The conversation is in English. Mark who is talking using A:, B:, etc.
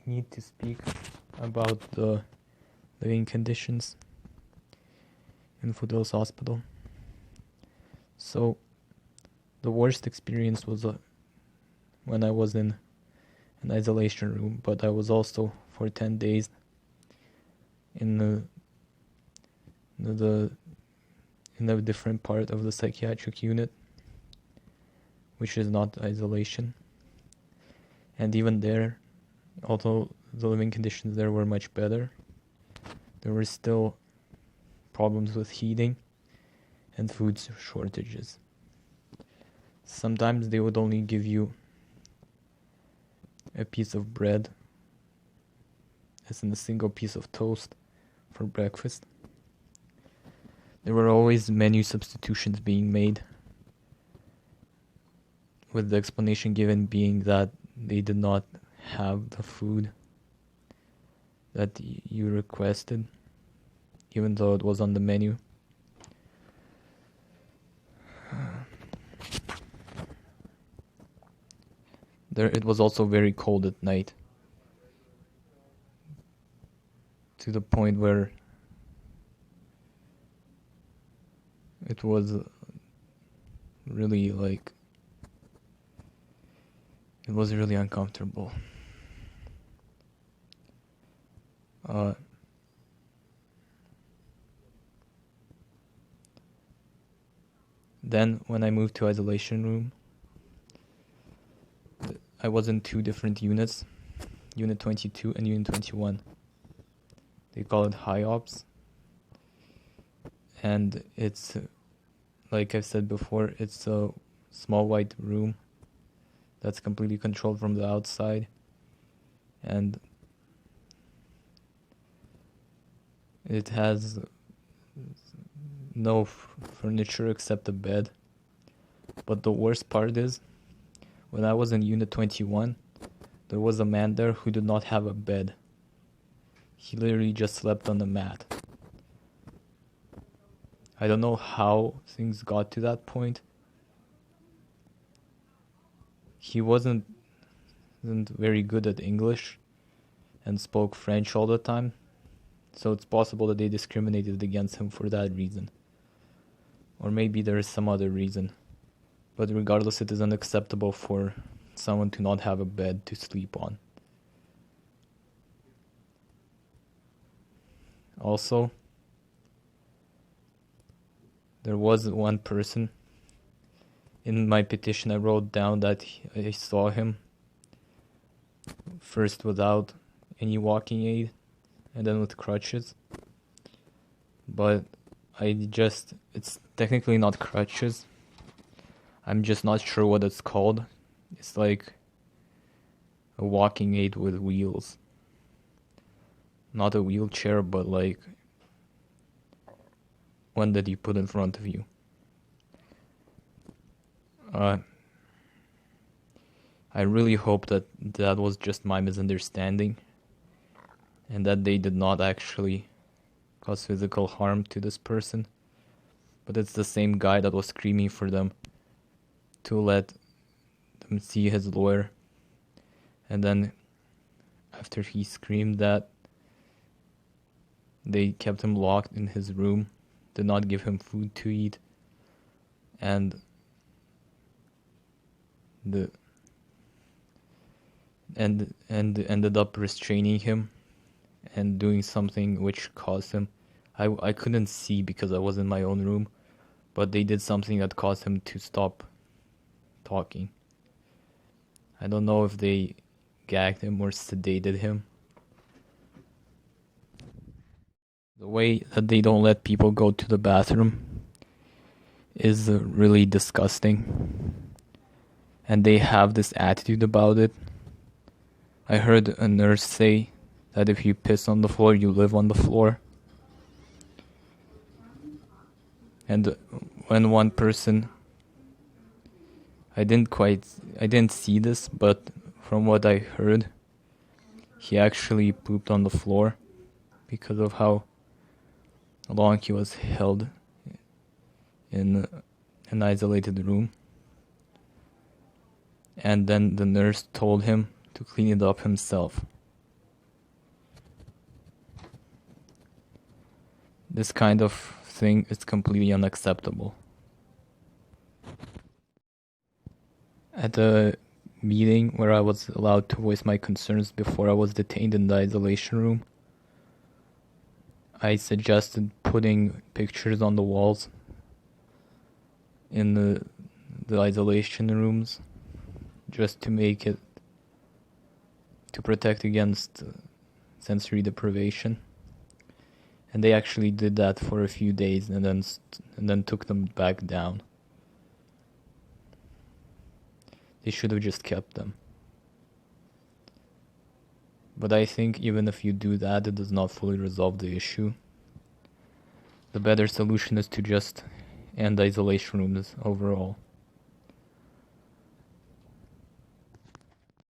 A: need to speak about the living conditions in Foothills Hospital. So, the worst experience was when I was in an isolation room, but I was also for 10 days in a different part of the psychiatric unit, which is not isolation. And even there, although the living conditions there were much better, there were still problems with heating and food shortages. Sometimes they would only give you a piece of bread, as in a single piece of toast, for breakfast. There were always menu substitutions being made, with the explanation given being that they did not have the food that you requested, even though it was on the menu. It was also very cold at night, to the point where it was really it was really uncomfortable. Then when I moved to isolation room, I was in two different units, Unit 22 and Unit 21. They call it High Ops. And it's, like I've said before, it's a small white room that's completely controlled from the outside. And it has no furniture except a bed. But the worst part is, when I was in Unit 21, there was a man there who did not have a bed. He literally just slept on the mat. I don't know how things got to that point. He wasn't very good at English and spoke French all the time, so it's possible that they discriminated against him for that reason. Or maybe there is some other reason. But regardless, it is unacceptable for someone to not have a bed to sleep on. Also, there was one person. In my petition, I wrote down that I saw him first without any walking aid and then with crutches. But it's technically not crutches. I'm just not sure what it's called. It's like a walking aid with wheels. Not a wheelchair, but like one that you put in front of you. I really hope that was just my misunderstanding and that they did not actually cause physical harm to this person. But it's the same guy that was screaming for them to let them see his lawyer. And then after he screamed that, they kept him locked in his room, did not give him food to eat, and ended up restraining him and doing something which caused him, I couldn't see because I was in my own room, but they did something that caused him to stop talking. I don't know if they gagged him or sedated him. The way that they don't let people go to the bathroom is really disgusting. And they have this attitude about it. I heard a nurse say that if you piss on the floor, you live on the floor. And when one person, I didn't see this, but from what I heard, he actually pooped on the floor because of how long he was held in an isolated room. And then the nurse told him to clean it up himself. This kind of thing is completely unacceptable. At a meeting where I was allowed to voice my concerns before I was detained in the isolation room, I suggested putting pictures on the walls in the isolation rooms just to make it, to protect against sensory deprivation. And they actually did that for a few days and then took them back down. They should have just kept them. But I think even if you do that, it does not fully resolve the issue. The better solution is to just end isolation rooms overall.